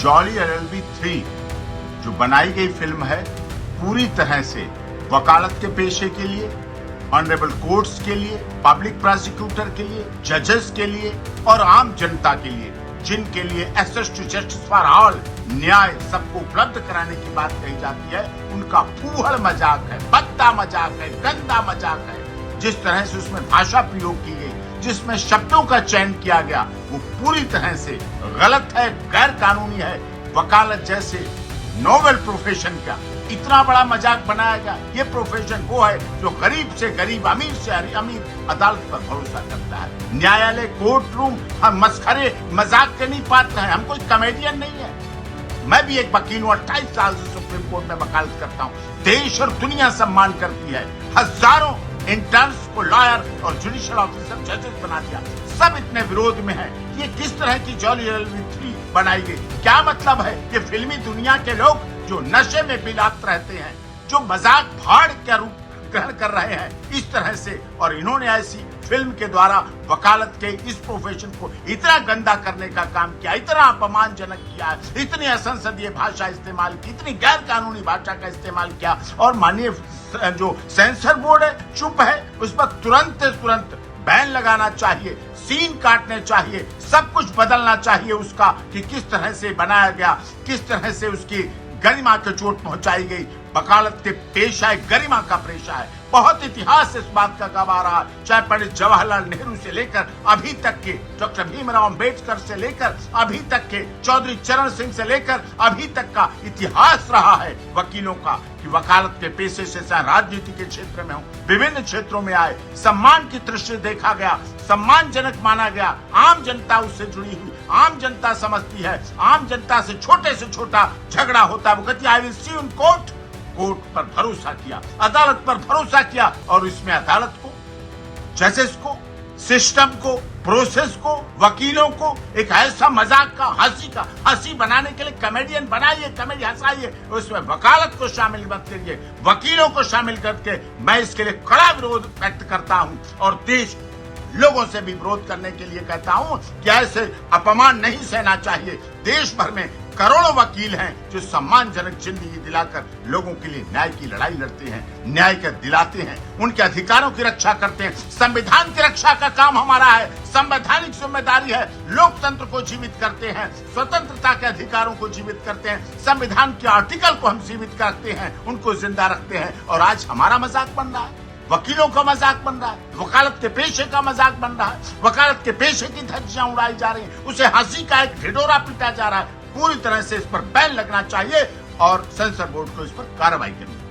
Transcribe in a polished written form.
Jolly LLB 3 जो बनाई गई फिल्म है पूरी तरह से वकालत के पेशे के लिए, ऑनरेबल कोर्ट्स के लिए, पब्लिक प्रोसिक्यूटर के लिए, जजेस के लिए और आम जनता के लिए, जिनके लिए access to justice for all, न्याय सबको उपलब्ध कराने की बात कही जाती है, उनका फूहड़ मजाक है, भद्दा मजाक है, गंदा मजाक है। जिस तरह से उसमें भाषा प्रयोग की गई, जिसमें शब्दों का चयन किया गया, वो पूरी तरह से गलत है, गैर कानूनी है। वकालत जैसे नोबेल प्रोफेशन का इतना बड़ा मजाक बनाया गया। ये प्रोफेशन वो है जो गरीब से गरीब, अमीर से अमीर अदालत पर भरोसा करता है। न्यायालय, कोर्ट रूम हम मस्खरे मजाक के नहीं पात्र हैं, हम कोई कॉमेडियन नहीं है। मैं भी एक वकील हूँ, 28 साल से सुप्रीम कोर्ट में वकालत करता हूँ। देश और दुनिया सम्मान करती है। हजारों इंटर्न्स को लॉयर और जुडिशियल ऑफिसर, जजेस बना दिया। सब इतने विरोध में है कि ये किस तरह की जॉली LLB 3 बनाई गई। क्या मतलब है कि फिल्मी दुनिया के लोग जो नशे में बिलात रहते हैं, जो मजाक भाड़ का रूप ग्रहण कर रहे हैं इस तरह से, और इन्होंने ऐसी फिल्म के द्वारा वकालत के इस प्रोफेशन को इतना गंदा करने का काम किया, इतना अपमानजनक किया, इतनी असंसदीय भाषा इस्तेमाल की, इतनी गैर कानूनी भाषा का इस्तेमाल किया। और माननीय जो सेंसर बोर्ड है चुप है, उस पर तुरंत बैन लगाना चाहिए, सीन काटने चाहिए, सब कुछ बदलना चाहिए उसका, कि किस तरह से बनाया गया, किस तरह से उसकी गरिमा को चोट पहुंचाई गई। वकालत के पेशा है, गरिमा का पेशा है। बहुत इतिहास इस बात का गवाह रहा, चाहे पंडित जवाहरलाल नेहरू से लेकर अभी तक के डॉक्टर भीमराव अंबेडकर से लेकर अभी तक के चौधरी चरण सिंह से लेकर अभी तक का इतिहास रहा है वकीलों का, कि वकालत के पेशे से चाहे राजनीति के क्षेत्र में हो, विभिन्न क्षेत्रों में आए, सम्मान की दृष्टि देखा गया, सम्मानजनक माना गया। आम जनता उससे जुड़ी हुई, आम जनता समझती है, आम जनता से छोटा झगड़ा होता है, वो कहती है I will see in court. Court पर भरोसा किया, अदालत पर भरोसा किया, और इसमें अदालत को, जजेस को, सिस्टम को, प्रोसेस को, वकीलों को एक ऐसा मजाक का, हंसी बनाने के लिए कॉमेडियन बनाइए, कॉमेडी हंसाइए, उसमें वकालत को शामिल मत करिए, वकीलों को शामिल करके मैं इसके लिए कड़ा विरोध व्यक्त करता हूं, और देश लोगों से भी विरोध करने के लिए कहता हूं कि ऐसे अपमान नहीं सहना चाहिए। देश भर में करोड़ों वकील हैं जो सम्मानजनक जिंदगी दिलाकर लोगों के लिए न्याय की लड़ाई लड़ते हैं, न्याय का दिलाते हैं, उनके अधिकारों की रक्षा करते हैं। संविधान की रक्षा का काम हमारा है, संवैधानिक जिम्मेदारी है। लोकतंत्र को जीवित करते हैं, स्वतंत्रता के अधिकारों को जीवित करते हैं, संविधान के आर्टिकल को हम जीवित करते हैं, उनको जिंदा रखते हैं। और आज हमारा मजाक बन रहा है, वकीलों का मजाक बन रहा है, वकालत के पेशे का मजाक बन रहा है, वकालत के पेशे की धज्जियां उड़ाई जा रही हैं, उसे हंसी का एक ढिढोरा पीटा जा रहा है। पूरी तरह से इस पर बैन लगना चाहिए और सेंसर बोर्ड को इस पर कार्रवाई करनी चाहिए।